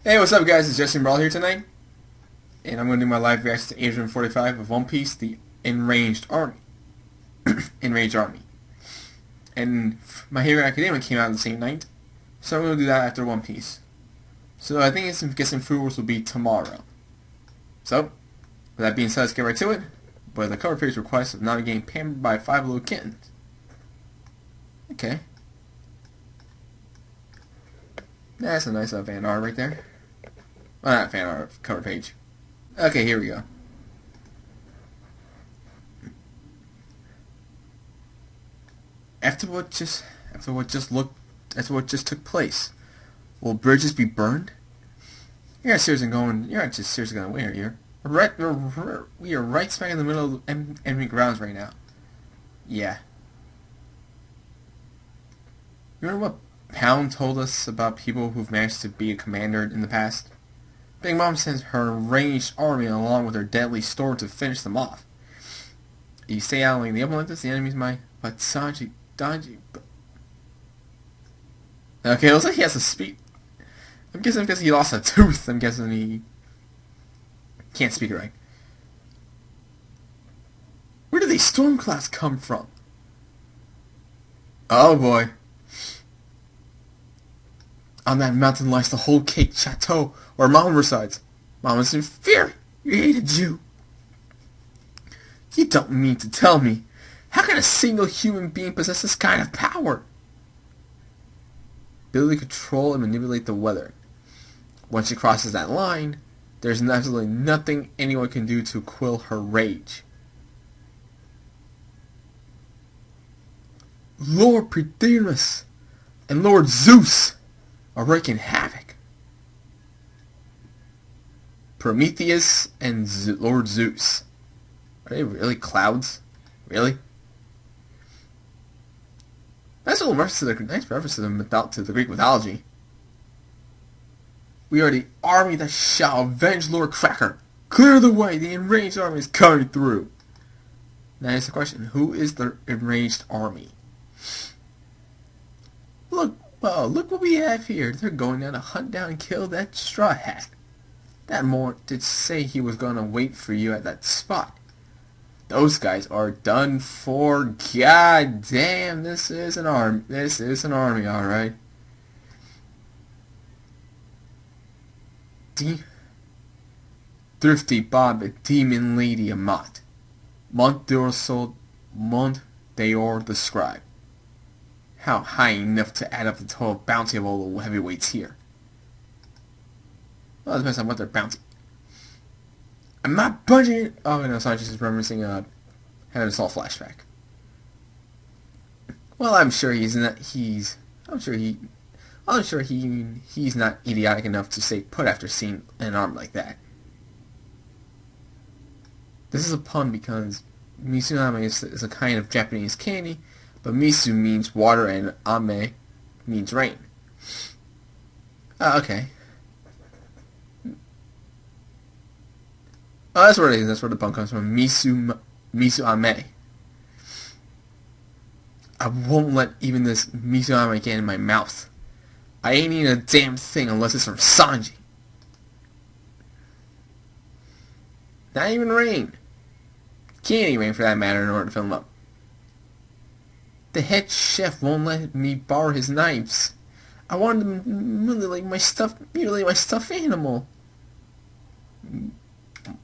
Hey, what's up, guys? It's Justin Brawl here tonight, and I'm going to do my live reaction to Asian 45 of One Piece, the Enraged Army. Enraged Army. And My Hero Academia came out the same night, so I'm going to do that after One Piece. So I think it's guessing Food Wars will be tomorrow. So, with that being said, let's get right to it. But the cover page request of not getting pampered by 5 little kittens. Okay. That's a nice fan art right there. Well, not fan art, cover page. Okay, here we go. After what just took place, will bridges be burned? You're not just seriously going win here. We are right smack in the middle of enemy grounds right now. Yeah. You remember what Pound told us about people who've managed to be a commander in the past? Big Mom sends her enraged army along with her deadly storm to finish them off. You stay out in the open like this, the enemy's my... But Sanji... Danji... Okay, it looks like he has to speak. I'm guessing because he lost a tooth. I'm guessing he can't speak right. Where did these storm clouds come from? Oh boy. On that mountain lies the whole cake chateau where Mom resides. Mom was in fury. You hated Jew. You don't mean to tell me. How can a single human being possess this kind of power? Ability to control and manipulate the weather. Once she crosses that line, there's absolutely nothing anyone can do to quell her rage. Lord Pridemus and Lord Zeus are wreaking havoc. Prometheus and Lord Zeus. Are they really clouds? Really? Nice reference to the Greek mythology. We are the army that shall avenge Lord Cracker. Clear the way, the enraged army is coming through. Now here's the question, who is the enraged army? Look what we have here. They're going down to hunt down and kill that straw hat. That Mort did say he was gonna wait for you at that spot. Those guys are done for. God damn, this is an army. This is an army, alright. Thrifty Bob, a demon lady Amat. Mont d'Or the scribe. How high enough to add up the total bounty of all the heavyweights here? Well, it depends on what their bounty. I'm not budging. Oh no, Sanchez is referencing having a small flashback. Well, I'm sure he's not. He's not idiotic enough to stay put after seeing an arm like that. This is a pun because Misuname is a kind of Japanese candy, but Misu means water and Ame means rain. Okay. Oh, that's where it is. That's where the pun comes from. Misu Ame. I won't let even this Misu Ame get in my mouth. I ain't eating a damn thing unless it's from Sanji. Not even rain. Can't even rain for that matter in order to fill him up. The head chef won't let me borrow his knives. I wanted to mutilate my stuffed animal.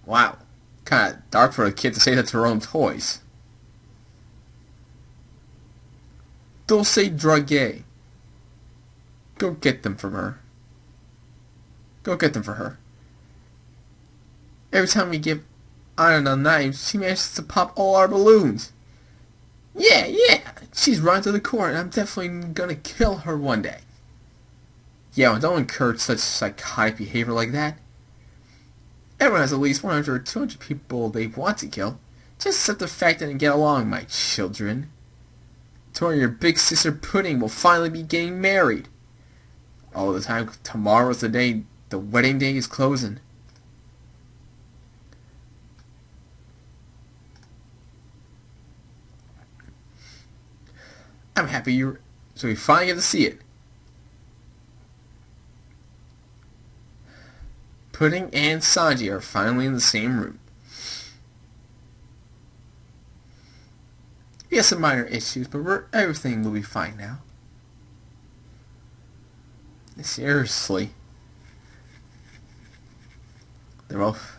Wow. Kinda dark for a kid to say that to her own toys. Dulce Drague. Go get them from her. Go get them for her. Every time we give Anna knives, she manages to pop all our balloons. Yeah. She's run to the court, and I'm definitely gonna kill her one day. Yeah, well, don't encourage such psychotic behavior like that. Everyone has at least 100 or 200 people they want to kill. Just accept the fact and get along, my children. Tomorrow your big sister Pudding will finally be getting married. All the time tomorrow's the day the wedding day is closing. I'm happy so we finally get to see it. Pudding and Sanji are finally in the same room. We have some minor issues, but everything will be fine now. Seriously. They're both...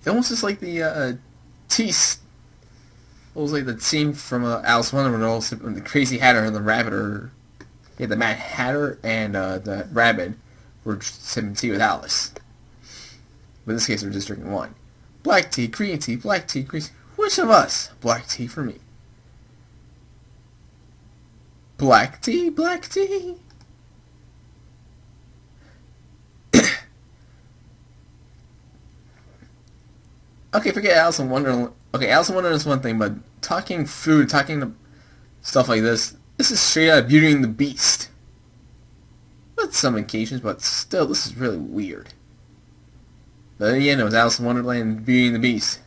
It almost is like the almost like the scene from Alice in Wonderland when the Crazy Hatter and the Rabbit are... Yeah, the Mad Hatter and the Rabbit were sipping tea with Alice. But in this case, they're just drinking wine. Black tea, green tea, black tea, green tea. Which of us? Black tea for me. Black tea, black tea. Okay, forget Alice in Wonderland. Okay, Alice in Wonderland is one thing, but talking food, talking stuff like this is straight out of Beauty and the Beast. With some occasions, but still, this is really weird. But in the end, it was Alice in Wonderland and Beauty and the Beast.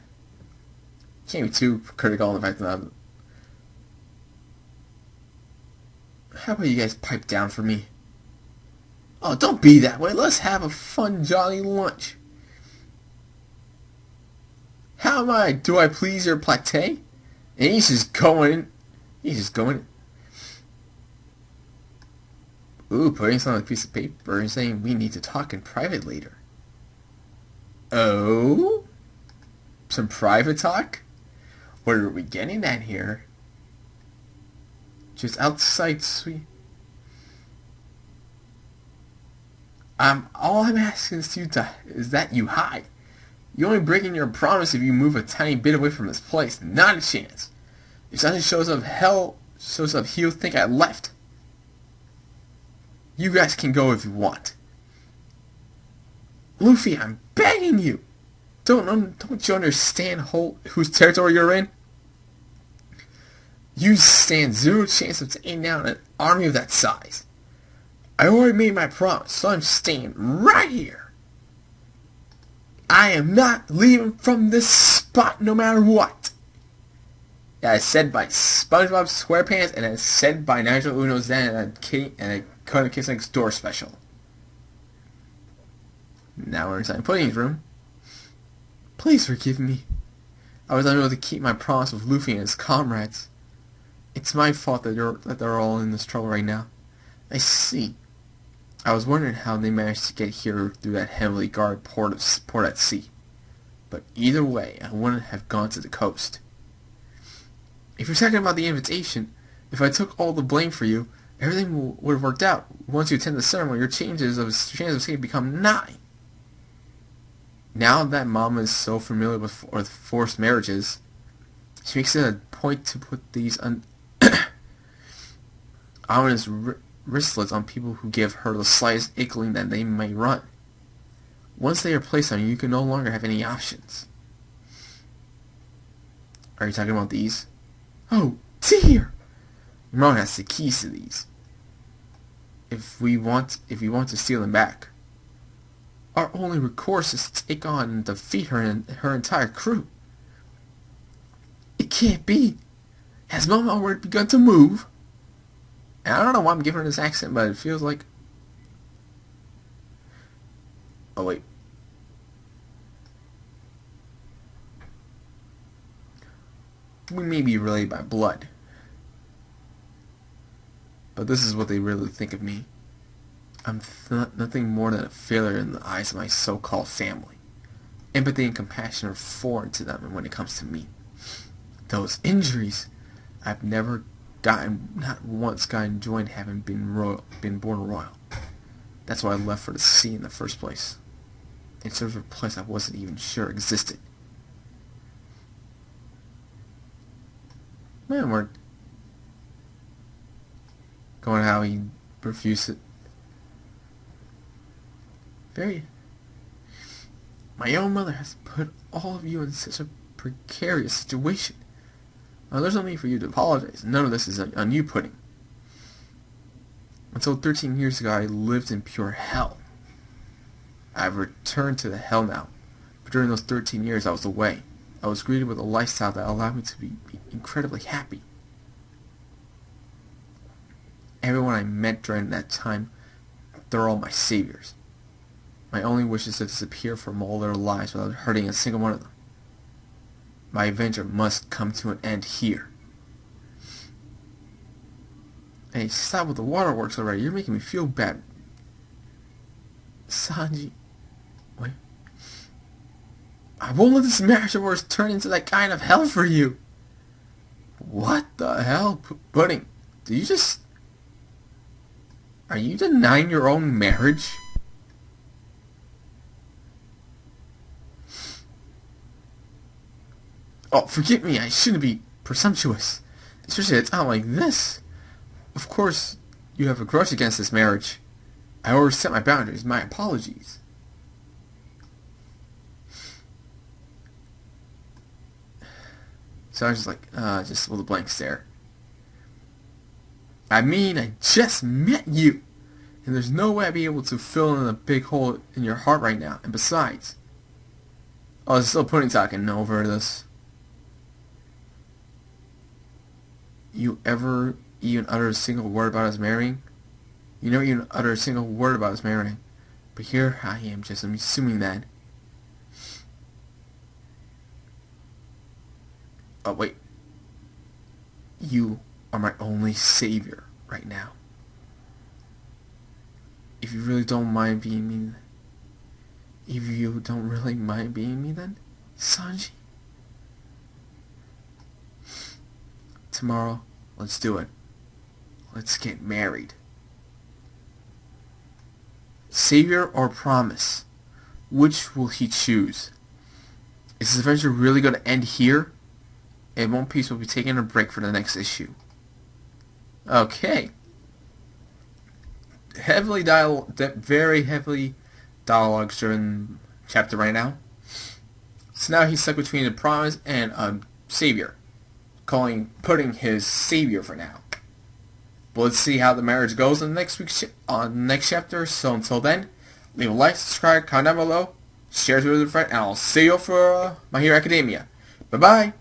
Can't be too critical on the fact that How about you guys pipe down for me? Oh, don't be that way. Let's have a fun, jolly lunch. How am I? Do I please your pate? And he's just going. Ooh, putting something on a piece of paper and saying we need to talk in private later. Oh? Some private talk? What are we getting at here? Just outside, sweet. All I'm asking is that you hide. You're only breaking your promise if you move a tiny bit away from this place. Not a chance. If something shows up, he'll think I left. You guys can go if you want. Luffy, I'm begging you. Don't you understand whose territory you're in? You stand zero chance of taking down an army of that size. I already made my promise, so I'm staying right here. I am not leaving from this spot no matter what. That is said by SpongeBob SquarePants, and that is said by Nigel Uno's Zen and a Conan Kiss Next Door special. Now we're inside Pudding's room. Please forgive me. I was unable to keep my promise with Luffy and his comrades. It's my fault that they're all in this trouble right now. I see. I was wondering how they managed to get here through that heavily guarded port at sea. But either way, I wouldn't have gone to the coast. If you're talking about the invitation, if I took all the blame for you, everything would have worked out. Once you attend the ceremony, your chances of escape become 9. Now that Mama is so familiar with forced marriages, she makes it a point to put these ominous wristlets on people who give her the slightest inkling that they may run. Once they are placed on you, you can no longer have any options. Are you talking about these? Oh, dear! Ron has the keys to these. If we want to steal them back, our only recourse is to take on and defeat her and her entire crew. It can't be. Has Mama already begun to move? And I don't know why I'm giving her this accent, but it feels like... Oh, wait. We may be related by blood, but this is what they really think of me. I'm nothing more than a failure in the eyes of my so-called family. Empathy and compassion are foreign to them when it comes to me. Those injuries, I've never not once gotten joy in having been born royal. That's why I left for the sea in the first place. In search of a place I wasn't even sure existed. Man, we're going how he refused it. My own mother has put all of you in such a precarious situation. Now, there's no need for you to apologize. None of this is on you, Pudding. Until 13 years ago, I lived in pure hell. I've returned to the hell now. But during those 13 years I was away, I was greeted with a lifestyle that allowed me to be incredibly happy. Everyone I met during that time, they're all my saviors. My only wish is to disappear from all their lives without hurting a single one of them. My adventure must come to an end here. Hey, stop with the waterworks already. You're making me feel bad. Sanji. Wait. I won't let this marriage of ours turn into that kind of hell for you. What the hell, Pudding? Did you just... Are you denying your own marriage? Oh, forgive me, I shouldn't be presumptuous. Especially at a time like this. Of course, you have a grudge against this marriage. I always set my boundaries. My apologies. So I was just like, just with a blank stare. I mean, I just met you. And there's no way I'd be able to fill in a big hole in your heart right now. And besides... Oh, it's still Pudding talking over this. You ever even utter a single word about us marrying? You never even utter a single word about us marrying. But here I am, just assuming that. Oh, wait. You are my only savior right now. If you really don't mind being me... If you don't really mind being me then, Sanji? Tomorrow, let's do it. Let's get married. Savior or promise? Which will he choose? Is this adventure really going to end here? And One Piece will be taking a break for the next issue. Okay. Very heavily dialogue-driven chapter right now. So now he's stuck between a promise and a savior. Putting his savior for now. But let's see how the marriage goes in the next chapter. So until then, leave a like, subscribe, comment down below, share it with a friend, and I'll see you for My Hero Academia. Bye bye.